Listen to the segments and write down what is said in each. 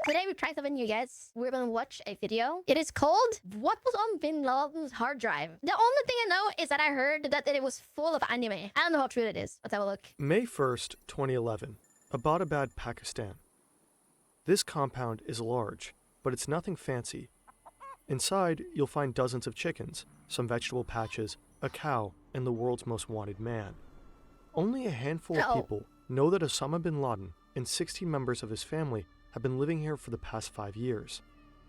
Today we tried something new, guys. We're gonna watch a video. It is called What Was on Bin Laden's Hard Drive. The only thing I know is that I heard that it was full of anime. I don't know how true it is. Let's have a look. May 1st, 2011. Abbottabad, Pakistan. This compound is large, but it's nothing fancy. Inside, you'll find dozens of chickens, some vegetable patches, a cow, and the world's most wanted man. Only a handful of people know that Osama bin Laden and 60 members of his family have been living here for the past 5 years.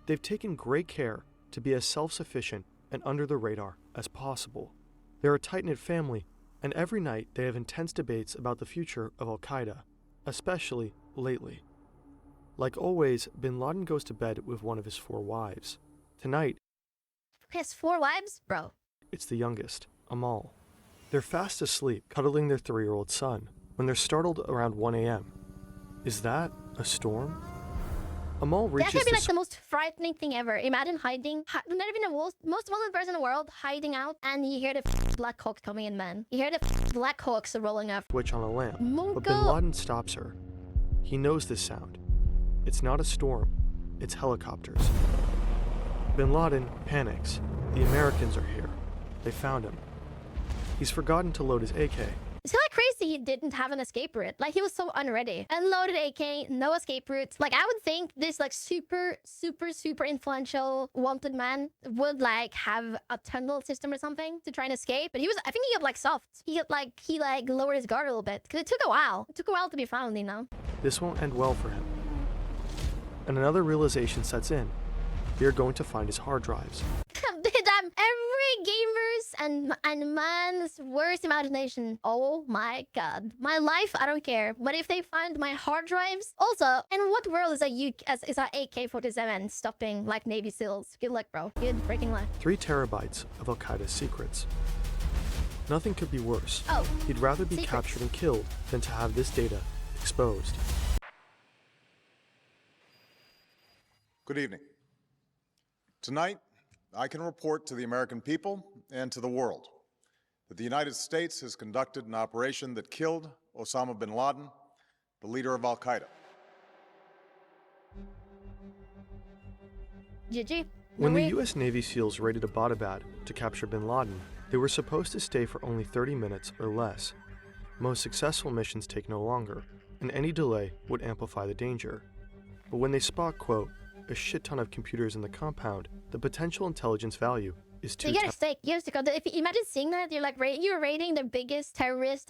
They've taken great care to be as self-sufficient and under the radar as possible. They're a tight-knit family, and every night they have intense debates about the future of Al-Qaeda, especially lately. Like always, bin Laden goes to bed with one of his 4 wives. Tonight, He has 4 wives? Bro. it's the youngest, Amal. They're fast asleep, cuddling their 3-year-old son, when they're startled around 1 a.m. Is that a storm? Amal That reaches could be the like the most frightening thing ever. Imagine hiding, not even the most wanted person in the world, hiding out, and you hear the Black Hawk coming in, man. You hear the Black Hawks rolling up. switch on a lamp, Mongo. but bin Laden stops her. He knows this sound. It's not a storm, it's helicopters. Bin Laden panics. The Americans are here. They found him. He's forgotten to load his AK. It's kind of crazy he didn't have an escape route. Like, he was so unready. Unloaded AK, no escape route. Like, I would think this, like, super influential wanted man would, like, have a tunnel system or something to try and escape. But I think he got, like, soft. He lowered his guard a little bit. Because it took a while. It took a while to be found, you know? This won't end well for him. And another realization sets in. They're going to find his hard drives. Damn, every gamer's and man's worst imagination. Oh my god. My life, I don't care. But if they find my hard drives, also, in what world is a AK-47 stopping like Navy SEALs? Good luck, bro. Good freaking luck. 3 terabytes of Al-Qaeda's secrets. Nothing could be worse. Oh, He'd rather be secrets. captured and killed than to have this data exposed. Good evening. Tonight, I can report to the American people and to the world that the United States has conducted an operation that killed Osama bin Laden, the leader of Al-Qaeda. GG. When the Nobody- U.S. Navy SEALs raided Abbottabad to capture bin Laden, they were supposed to stay for only 30 minutes or less. Most successful missions take no longer, and any delay would amplify the danger. But when they spot, quote, a shit ton of computers in the compound, the potential intelligence value is too You get a stake. You have to go. If you imagine seeing that, you're like, you're raiding the biggest terrorist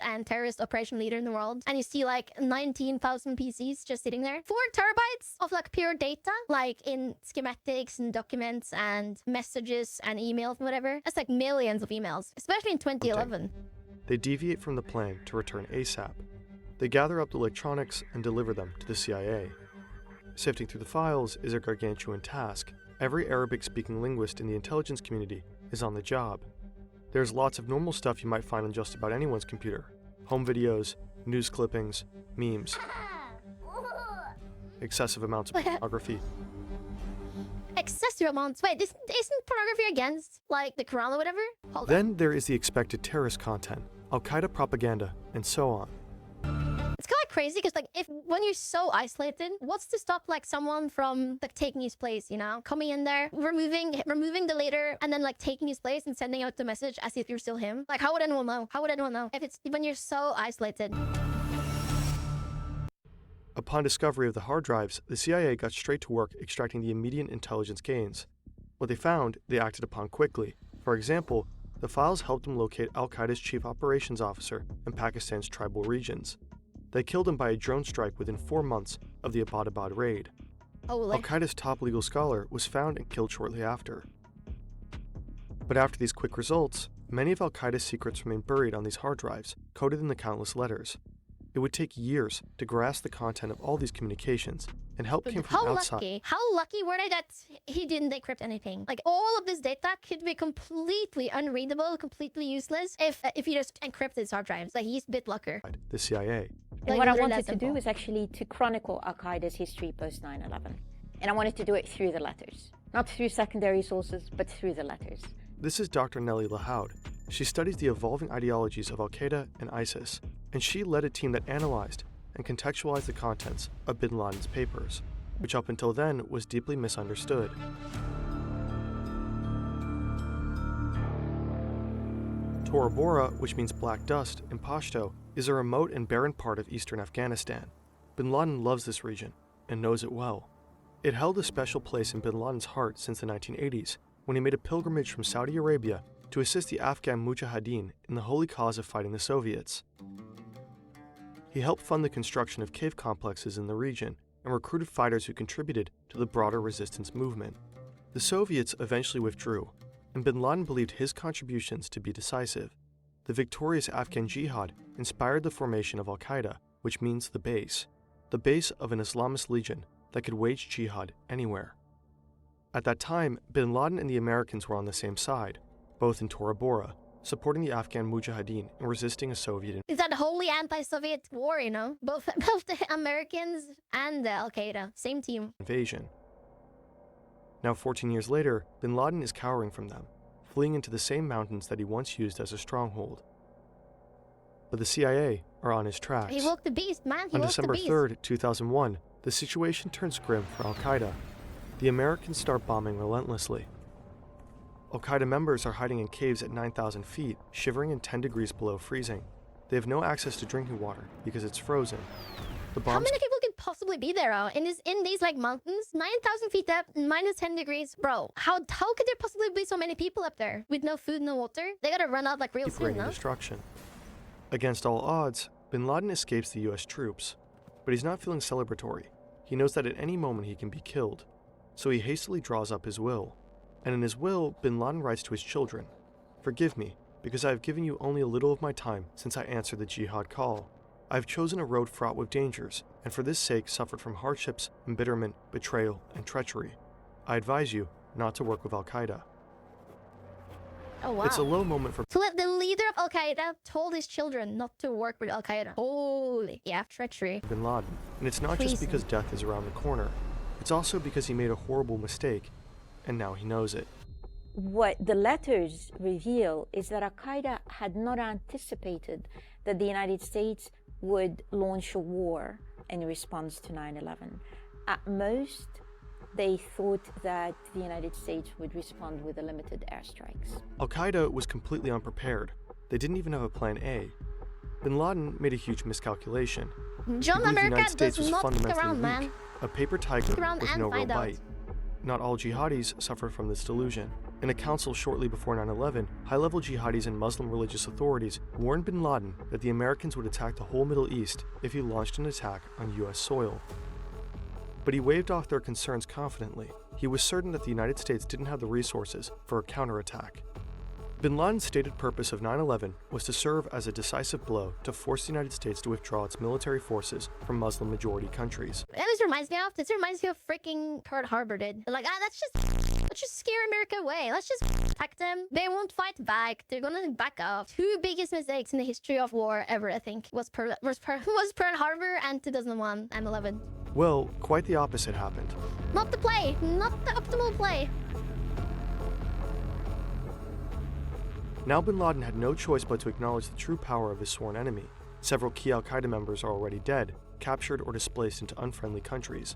operation leader in the world, and you see like 19,000 PCs just sitting there. 4 terabytes of like pure data, like in schematics and documents and messages and emails and whatever. That's like millions of emails, especially in 2011. They deviate from the plan to return ASAP. They gather up the electronics and deliver them to the CIA. Sifting through the files is a gargantuan task. Every Arabic-speaking linguist in the intelligence community is on the job. There's lots of normal stuff you might find on just about anyone's computer. Home videos, news clippings, memes. Excessive amounts of pornography. Excessive amounts. Wait, isn't pornography against like the Quran or whatever? Hold on. Then there is the expected terrorist content, Al-Qaeda propaganda, and so on. It's kind of crazy because like when you're so isolated, what's to stop like someone from like taking his place, you know, coming in there, removing the leader, and then like taking his place and sending out the message as if you're still him? Like, how would anyone know? How would anyone know if it's when you're so isolated? Upon discovery of the hard drives, the CIA got straight to work extracting the immediate intelligence gains. What they found, they acted upon quickly. For example, the files helped them locate Al-Qaeda's chief operations officer in Pakistan's tribal regions. They killed him by a drone strike within 4 months of the Abbottabad raid. Holy. Al-Qaeda's top legal scholar was found and killed shortly after. But after these quick results, many of Al-Qaeda's secrets remain buried on these hard drives, coded in the countless letters. It would take years to grasp the content of all these communications, and help came from outside. How lucky were they that he didn't decrypt anything? Like, all of this data could be completely unreadable, completely useless if you just encrypted his hard drives. Like, he's a bit luckier. The CIA. And what I literally wanted that to do simple. was actually to chronicle Al-Qaeda's history post 9/11. And I wanted to do it through the letters. Not through secondary sources, but through the letters. This is Dr. Nellie Lahoud. She studies the evolving ideologies of Al-Qaeda and ISIS, and she led a team that analyzed and contextualized the contents of bin Laden's papers. which up until then was deeply misunderstood. Tora Bora, which means black dust in Pashto, is a remote and barren part of eastern Afghanistan. Bin Laden loves this region and knows it well. It held a special place in Bin Laden's heart since the 1980s, when he made a pilgrimage from Saudi Arabia to assist the Afghan Mujahideen in the holy cause of fighting the Soviets. He helped fund the construction of cave complexes in the region and recruited fighters who contributed to the broader resistance movement. The Soviets eventually withdrew, and Bin Laden believed his contributions to be decisive. The victorious Afghan Jihad inspired the formation of Al-Qaeda, which means the base of an Islamist legion that could wage jihad anywhere. At that time, Bin Laden and the Americans were on the same side, both in Tora Bora, supporting the Afghan Mujahideen and resisting a Soviet It's that holy anti-Soviet war, you know? Both the Americans and the Al-Qaeda, same team. invasion. Now 14 years later, Bin Laden is cowering from them, fleeing into the same mountains that he once used as a stronghold. But the CIA are on his tracks. He woke the beast, man. He On woke December the beast. 3rd, 2001, the situation turns grim for Al-Qaeda. The Americans start bombing relentlessly. Al-Qaeda members are hiding in caves at 9,000 feet, shivering in 10 degrees below freezing. They have no access to drinking water because it's frozen. The How bombs many people could possibly be there in these like mountains? 9,000 feet up, minus 10 degrees. Bro, how could there possibly be so many people up there with no food, no water? They gotta run out like real keep soon, raining no? destruction. Against all odds, Bin Laden escapes the US troops, but he's not feeling celebratory. He knows that at any moment he can be killed, so he hastily draws up his will. And in his will, Bin Laden writes to his children, "Forgive me, because I have given you only a little of my time since I answered the jihad call. I have chosen a road fraught with dangers, and for this sake suffered from hardships, embitterment, betrayal, and treachery. I advise you not to work with Al-Qaeda." Oh, wow. It's a low moment for So the leader of Al-Qaeda told his children not to work with Al-Qaeda. Holy, yeah, treachery. Bin Laden, and it's not just Treason. because death is around the corner. It's also because he made a horrible mistake, and now he knows it. What the letters reveal is that Al-Qaeda had not anticipated that the United States would launch a war in response to 9/11. At most, they thought that the United States would respond with limited airstrikes. Al-Qaeda was completely unprepared. They didn't even have a plan A. Bin Laden made a huge miscalculation. He John believed the America United States does was not stick fundamentally around, weak, man. a paper tiger Stick around with and no real find out. bite. Not all jihadis suffer from this delusion. In a council shortly before 9/11, high-level jihadis and Muslim religious authorities warned Bin Laden that the Americans would attack the whole Middle East if he launched an attack on US soil. But he waved off their concerns confidently. He was certain that the United States didn't have the resources for a counterattack. Bin Laden's stated purpose of 9/11 was to serve as a decisive blow to force the United States to withdraw its military forces from Muslim-majority countries. And this reminds me of freaking Pearl Harbor did. Like, let's just scare America away. Let's just attack them. They won't fight back. They're gonna back up. Two biggest mistakes in the history of war ever, I think, was Pearl Harbor and 2001 9/11. Well, quite the opposite happened. Not the play. Not the optimal play. Now Bin Laden had no choice but to acknowledge the true power of his sworn enemy. Several key Al-Qaeda members are already dead, captured or displaced into unfriendly countries.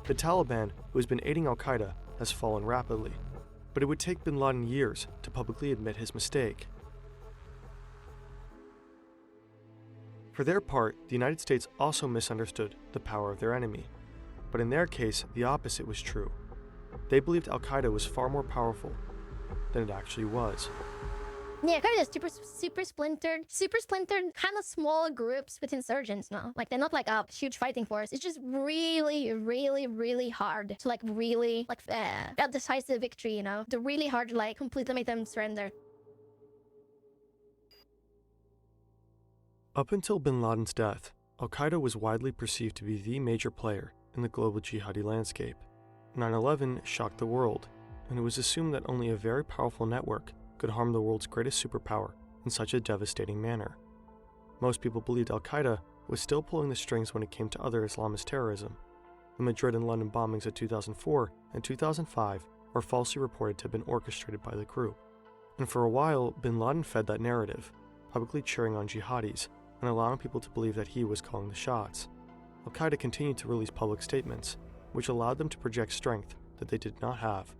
The Taliban, who has been aiding Al-Qaeda, has fallen rapidly, but it would take Bin Laden years to publicly admit his mistake. For their part, the United States also misunderstood the power of their enemy, but in their case, the opposite was true. They believed Al-Qaeda was far more powerful than it actually was. Yeah, kind of super splintered, kind of small groups with insurgents now. Like, they're not like a huge fighting force. It's just really, really, really hard to a decisive victory, you know? They're really hard to like completely make them surrender. Up until Bin Laden's death, Al-Qaeda was widely perceived to be the major player in the global jihadi landscape. 9/11 shocked the world, and it was assumed that only a very powerful network could harm the world's greatest superpower in such a devastating manner. Most people believed Al-Qaeda was still pulling the strings when it came to other Islamist terrorism. The Madrid and London bombings of 2004 and 2005 were falsely reported to have been orchestrated by the group. And for a while, Bin Laden fed that narrative, publicly cheering on jihadis and allowing people to believe that he was calling the shots. Al-Qaeda continued to release public statements, which allowed them to project strength that they did not have.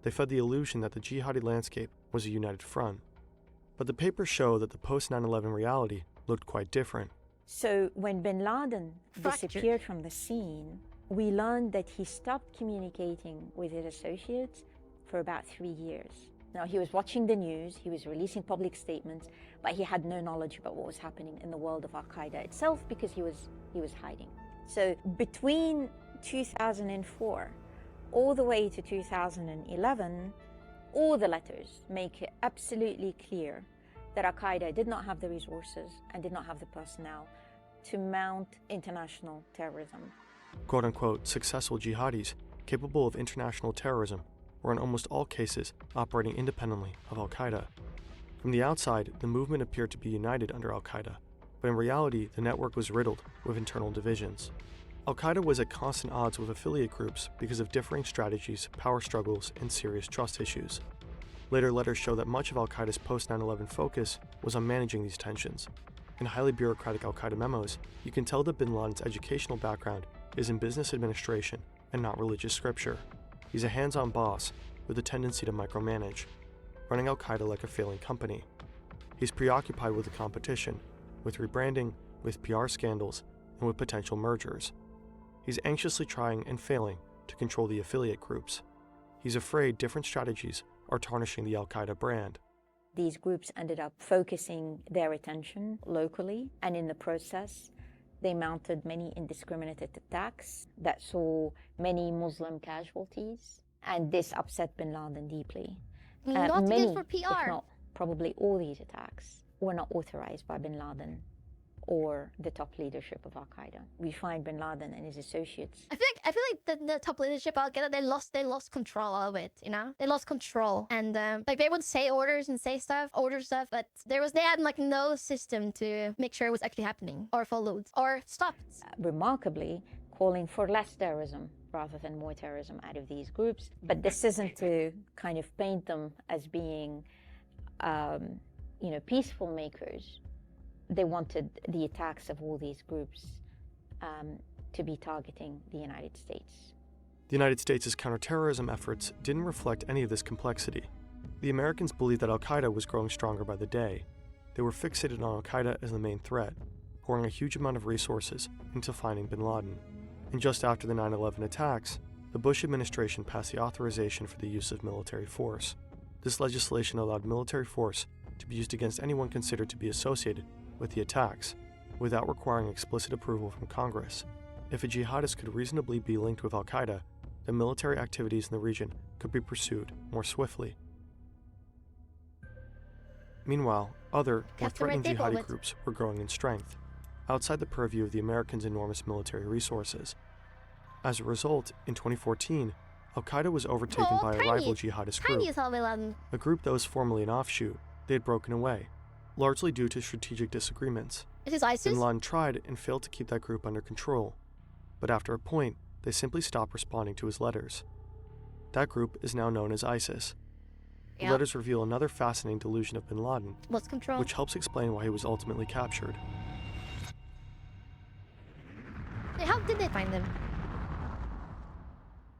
They fed the illusion that the jihadi landscape was a united front. But the papers show that the post-9/11 reality looked quite different. So when bin Laden Fractured. disappeared from the scene, we learned that he stopped communicating with his associates for about 3 years. Now, he was watching the news, he was releasing public statements, but he had no knowledge about what was happening in the world of Al-Qaeda itself because he was hiding. So between 2004 all the way to 2011, all the letters make it absolutely clear that Al-Qaeda did not have the resources and did not have the personnel to mount international terrorism. Quote-unquote successful jihadis capable of international terrorism were in almost all cases operating independently of Al-Qaeda. From the outside, the movement appeared to be united under Al-Qaeda, but in reality, the network was riddled with internal divisions. Al-Qaeda was at constant odds with affiliate groups because of differing strategies, power struggles, and serious trust issues. Later letters show that much of Al-Qaeda's post-9/11 focus was on managing these tensions. In highly bureaucratic Al-Qaeda memos, you can tell that bin Laden's educational background is in business administration and not religious scripture. He's a hands-on boss with a tendency to micromanage, running Al-Qaeda like a failing company. He's preoccupied with the competition, with rebranding, with PR scandals, and with potential mergers. He's anxiously trying and failing to control the affiliate groups. He's afraid different strategies are tarnishing the Al-Qaeda brand. These groups ended up focusing their attention locally, and in the process, they mounted many indiscriminate attacks that saw many Muslim casualties, and this upset bin Laden deeply. Not Many, good for PR. if not probably all these attacks, were not authorized by bin Laden or the top leadership of Al-Qaeda. We find bin Laden and his associates. I feel like the top leadership of Al-Qaeda, they lost control of it, you know? They lost control. And like they would say orders and say stuff, order stuff, but they had like no system to make sure it was actually happening or followed or stopped. Remarkably, calling for less terrorism rather than more terrorism out of these groups. But this isn't to kind of paint them as being, peaceful makers. They wanted the attacks of all these groups to be targeting the United States. The United States' counterterrorism efforts didn't reflect any of this complexity. The Americans believed that Al-Qaeda was growing stronger by the day. They were fixated on Al-Qaeda as the main threat, pouring a huge amount of resources into finding bin Laden. And just after the 9/11 attacks, the Bush administration passed the authorization for the use of military force. This legislation allowed military force to be used against anyone considered to be associated with the attacks, without requiring explicit approval from Congress. If a jihadist could reasonably be linked with Al-Qaeda, then military activities in the region could be pursued more swiftly. Meanwhile, other, more threatening jihadi groups were growing in strength, outside the purview of the Americans' enormous military resources. As a result, in 2014, Al-Qaeda was overtaken by a rival jihadist group, a group that was formerly an offshoot. They had broken away, largely due to strategic disagreements. Is this ISIS? Bin Laden tried and failed to keep that group under control, but after a point, they simply stopped responding to his letters. That group is now known as ISIS. The letters reveal another fascinating delusion of bin Laden, Lost control. which helps explain why he was ultimately captured. How did they find them?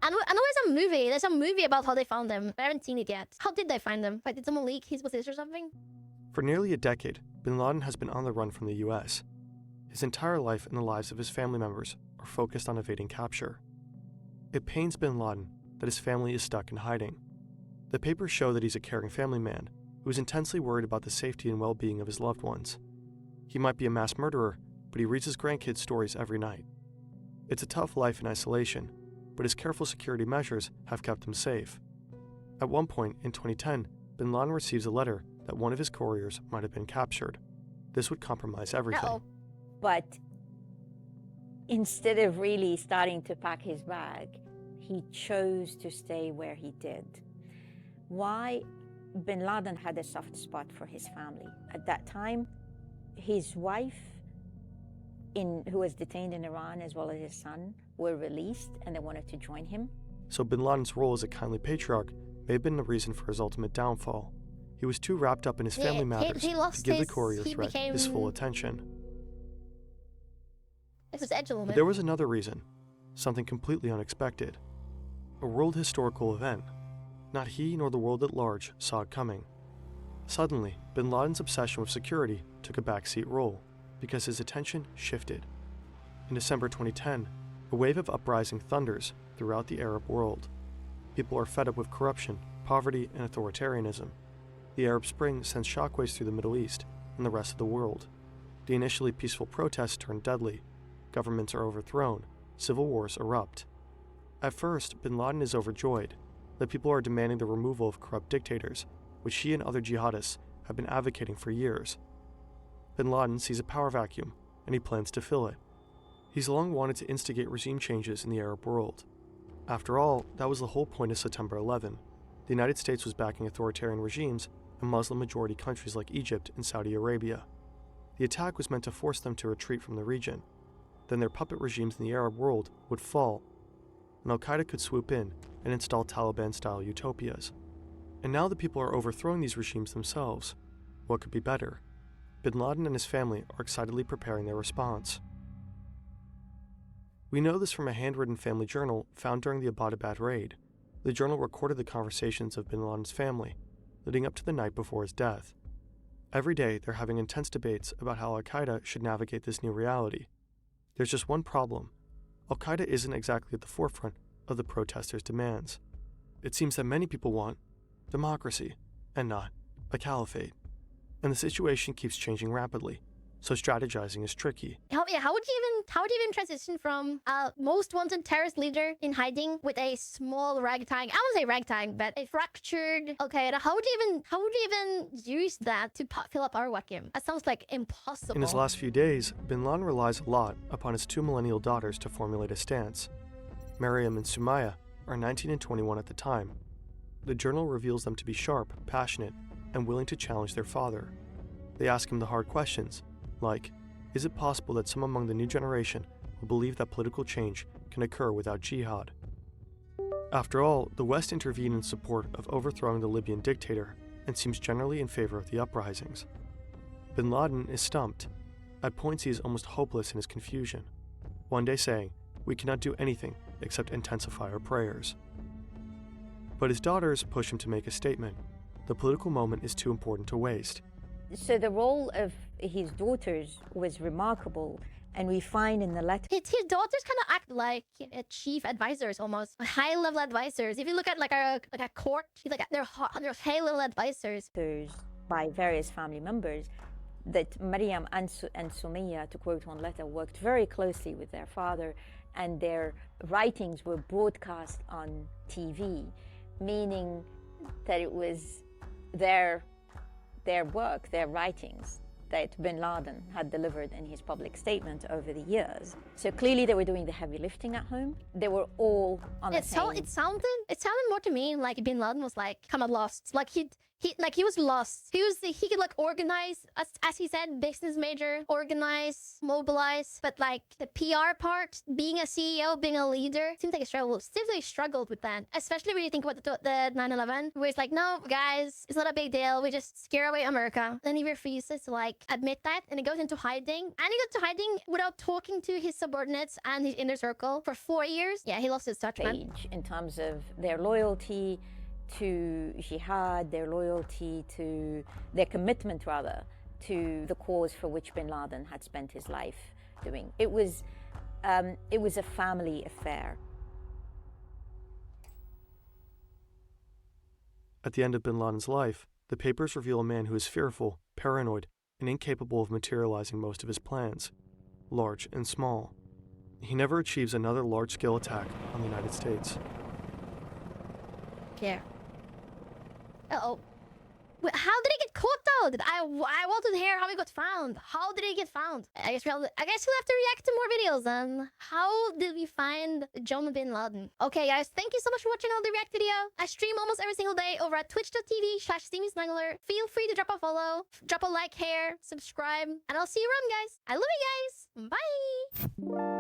I know there's a movie about how they found them, but I haven't seen it yet. How did they find them? Like, did someone leak his position or something? For nearly a decade, bin Laden has been on the run from the US. His entire life and the lives of his family members are focused on evading capture. It pains bin Laden that his family is stuck in hiding. The papers show that he's a caring family man who is intensely worried about the safety and well-being of his loved ones. He might be a mass murderer, but he reads his grandkids' stories every night. It's a tough life in isolation, but his careful security measures have kept him safe. At one point in 2010, bin Laden receives a letter that one of his couriers might have been captured. This would compromise everything. Uh-oh. But instead of really starting to pack his bag, he chose to stay where he did. Why? Bin Laden had a soft spot for his family. At that time, his wife, who was detained in Iran, as well as his son, were released, and they wanted to join him. So bin Laden's role as a kindly patriarch may have been the reason for his ultimate downfall. He was too wrapped up in his family matters to give the courier threat his full attention. This was edge a little But bit. there was another reason. something completely unexpected. A world historical event. Not he nor the world at large saw it coming. Suddenly, bin Laden's obsession with security took a backseat role because his attention shifted. In December 2010, a wave of uprising thunders throughout the Arab world. People are fed up with corruption, poverty, and authoritarianism. The Arab Spring sends shockwaves through the Middle East and the rest of the world. The initially peaceful protests turn deadly. Governments are overthrown. Civil wars erupt. At first, bin Laden is overjoyed that people are demanding the removal of corrupt dictators, which he and other jihadists have been advocating for years. Bin Laden sees a power vacuum, and he plans to fill it. He's long wanted to instigate regime changes in the Arab world. After all, that was the whole point of September 11. The United States was backing authoritarian regimes in Muslim-majority countries like Egypt and Saudi Arabia. The attack was meant to force them to retreat from the region. Then their puppet regimes in the Arab world would fall, and Al-Qaeda could swoop in and install Taliban-style utopias. And now the people are overthrowing these regimes themselves. What could be better? Bin Laden and his family are excitedly preparing their response. We know this from a handwritten family journal found during the Abbottabad raid. The journal recorded the conversations of bin Laden's family, leading up to the night before his death. Every day, they're having intense debates about how Al-Qaeda should navigate this new reality. There's just one problem. Al-Qaeda isn't exactly at the forefront of the protesters' demands. It seems that many people want democracy, and not a caliphate. And the situation keeps changing rapidly, so strategizing is tricky. How would you even transition from a most wanted terrorist leader in hiding with a small ragtag, I wouldn't say ragtag, but a fractured Al-Qaeda? How would you even use that to fill up our vacuum? That sounds like impossible. In his last few days, bin Laden relies a lot upon his two millennial daughters to formulate a stance. Maryam and Sumaya are 19 and 21 at the time. The journal reveals them to be sharp, passionate, and willing to challenge their father. They ask him the hard questions, like, is it possible that some among the new generation will believe that political change can occur without jihad? After all, the West intervened in support of overthrowing the Libyan dictator and seems generally in favor of the uprisings. Bin Laden is stumped. At points he is almost hopeless in his confusion, one day saying, "We cannot do anything except intensify our prayers." But his daughters push him to make a statement. The political moment is too important to waste. So the role of his daughters was remarkable, and we find in the letter His daughters kind of act like chief advisors, almost high-level advisors. If you look at like a court, they're high-level advisors by various family members, that Maryam and Sumaya, to quote one letter, worked very closely with their father, and their writings were broadcast on TV, meaning that it was their work, their writings, that bin Laden had delivered in his public statement over the years. So clearly they were doing the heavy lifting at home. They were all on the same... It sounded more to me like bin Laden was like kind of lost. Like he was lost. He could like organize, as he said, business major, organize, mobilize, but like the PR part, being a CEO, being a leader, seems like he struggled with that. Especially when you think about the 9/11, where it's like, no, guys, it's not a big deal. We just scare away America. Then he refuses to like admit that, and he goes into hiding. And he got to hiding without talking to his subordinates and his inner circle for 4 years. Yeah, he lost his touch, man. In terms of their loyalty to jihad, their commitment rather to the cause for which bin Laden had spent his life doing. It was a family affair. At the end of bin Laden's life, the papers reveal a man who is fearful, paranoid, and incapable of materializing most of his plans, large and small. He never achieves another large-scale attack on the United States. Yeah. Uh-oh. Wait, how did he get caught though? I want to hear how he got found. How did he get found? I guess we'll have to react to more videos then. How did we find John bin Laden? Okay guys, thank you so much for watching another react video. I stream almost every single day over at twitch.tv/SteamySnuggler. Feel free to drop a follow, drop a like here, subscribe, and I'll see you around guys. I love you guys. Bye.